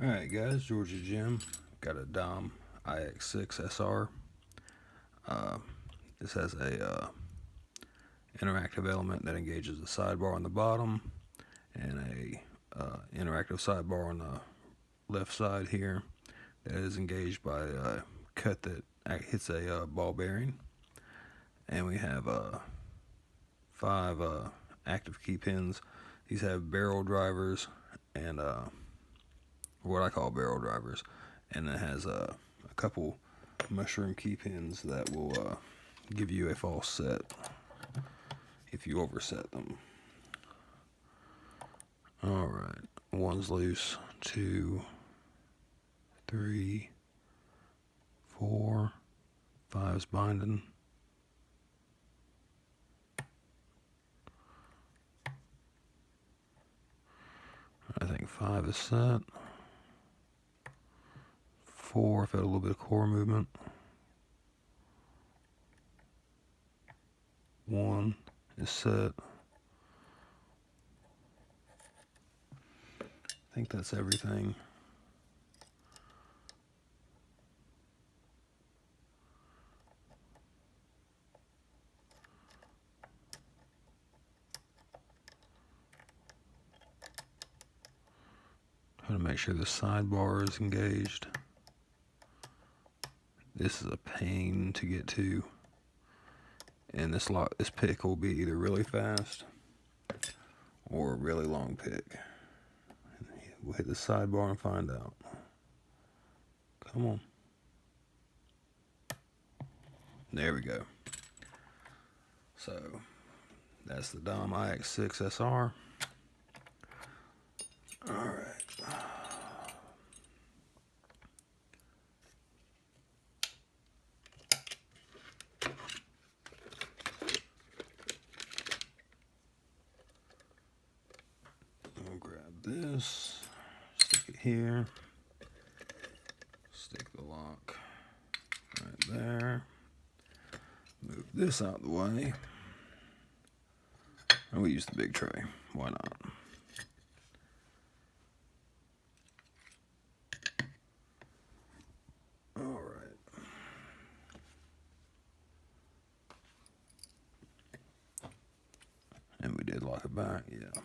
Alright guys, Georgia Jim. Got a Dom IX6SR. This has a interactive element that engages the sidebar on the bottom and a interactive sidebar on the left side here that is engaged by a cut that hits a ball bearing. And we have 5 active key pins. These have barrel drivers and what I call barrel drivers, and it has a couple mushroom key pins that will give you a false set if you overset them. Alright, 1's loose, 2, 3, 4, 5's binding. I think 5 is set. 4 felt a little bit of core movement. 1 is set. I think that's everything. Trying to make sure the sidebar is engaged. This is a pain to get to, and this pick will be either really fast or a really long pick. We'll hit the sidebar and find out. Come on. There we go. So that's the Dom IX6SR. All right. I'll grab this, stick it here, stick the lock right there, move this out of the way, and we use the big tray. Why not? And we did lock it back, yeah.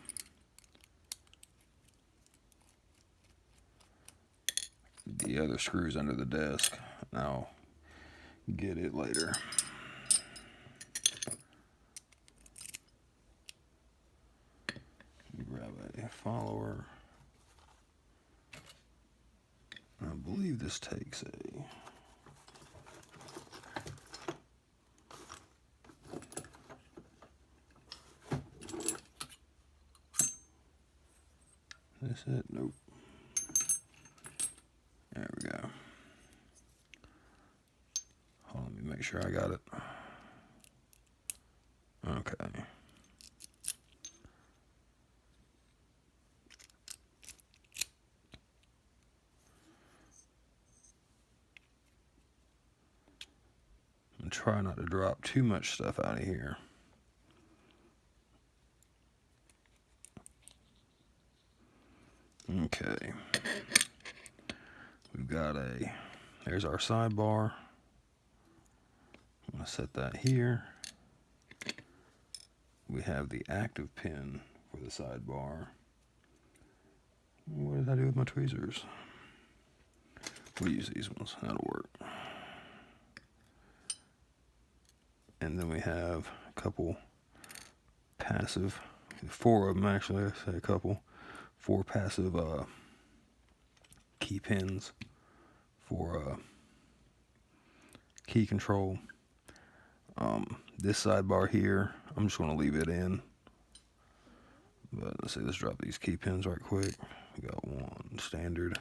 The other screw's under the desk. Now, get it later. Grab a follower. I believe this takes a... Is this it? Nope. There we go. Hold on, let me make sure I got it. Okay. And try not to drop too much stuff out of here. Okay. We've got there's our sidebar. I'm going to set that here. We have the active pin for the sidebar. What did I do with my tweezers? We'll use these ones, that'll work. And then we have a couple passive, 4 of them actually, I say a couple, 4 passive key pins for key control. This sidebar here, I'm just going to leave it in. But let's see, let's drop these key pins right quick. We got 1 standard.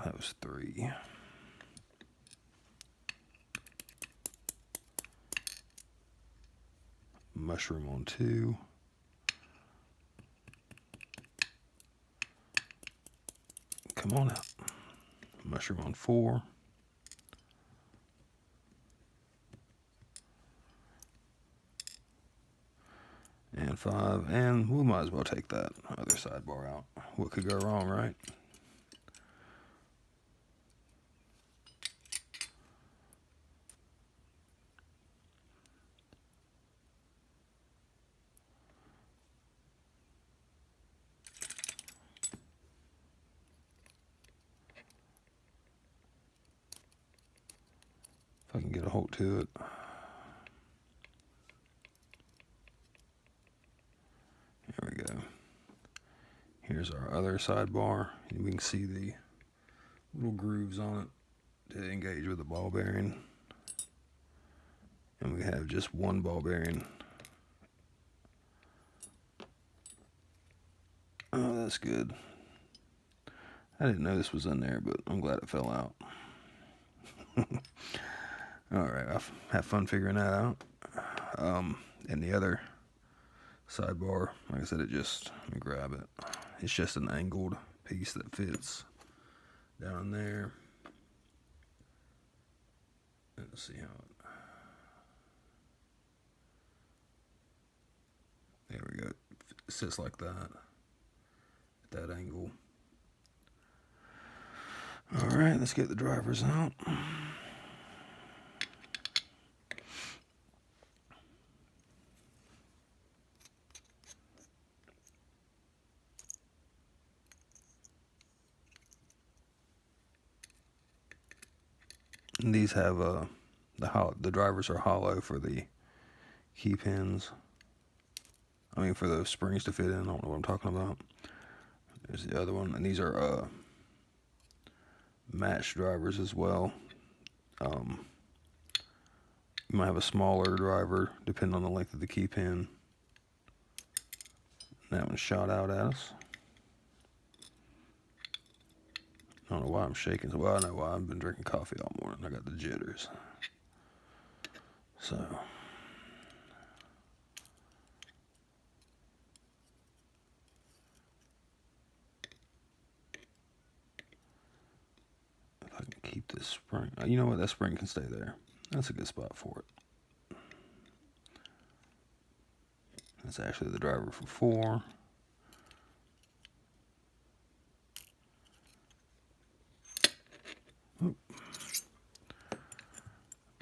That was 3. Mushroom on 2. Come on out. Mushroom on 4. And 5, and we might as well take that other sidebar out. What could go wrong, right? If I can get a hold to it. There we go. Here's our other sidebar, and we can see the little grooves on it to engage with the ball bearing. And we have just one ball bearing. Oh, that's good. I didn't know this was in there, but I'm glad it fell out. Alright, I'll have fun figuring that out. And the other sidebar, like I said, let me grab it. It's just an angled piece that fits down there. Let's see how it... There we go. It sits like that, at that angle. Alright, let's get the drivers out. And these have the drivers are hollow for the key pins. I mean, for the springs to fit in. I don't know what I'm talking about. There's the other one, and these are matched drivers as well. You might have a smaller driver depending on the length of the key pin. That one's shot out at us. I don't know why I'm shaking. Well, I know why. I've been drinking coffee all morning. I got the jitters. So. If I can keep this spring. You know what? That spring can stay there. That's a good spot for it. That's actually the driver for 4.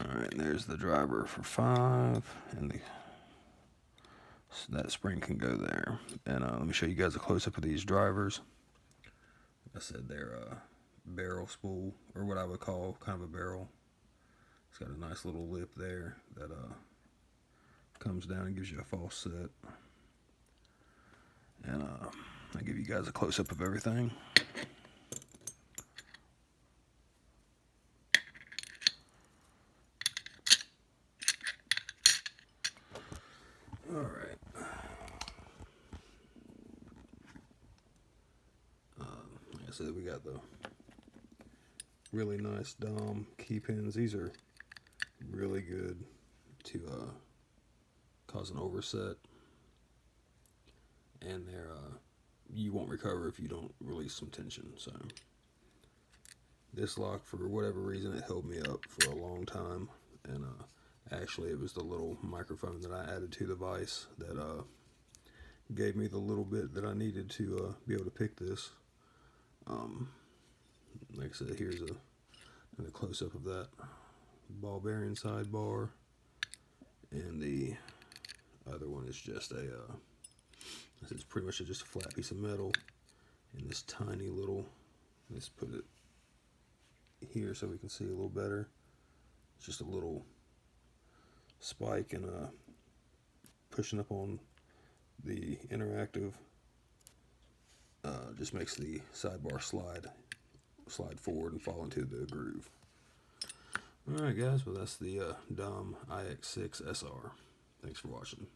Alright, there's the driver for 5, and so that spring can go there. And let me show you guys a close-up of these drivers. Like I said, they're a barrel spool, or what I would call kind of a barrel. It's got a nice little lip there that comes down and gives you a false set. And I'll give you guys a close-up of everything. Alright. Like I said, we got the really nice Dom key pins. These are really good to cause an overset. And they're you won't recover if you don't release some tension. So this lock, for whatever reason, it held me up for a long time. And actually, it was the little microphone that I added to the vise that gave me the little bit that I needed to be able to pick this. Like I said, here's a close-up of that ball bearing sidebar, and the other one is just this is pretty much just a flat piece of metal, and this tiny little, let's put it here so we can see a little better. It's just a little spike and pushing up on the interactive just makes the sidebar slide forward and fall into the groove. Alright guys, well that's the Dom IX6SR. Thanks for watching.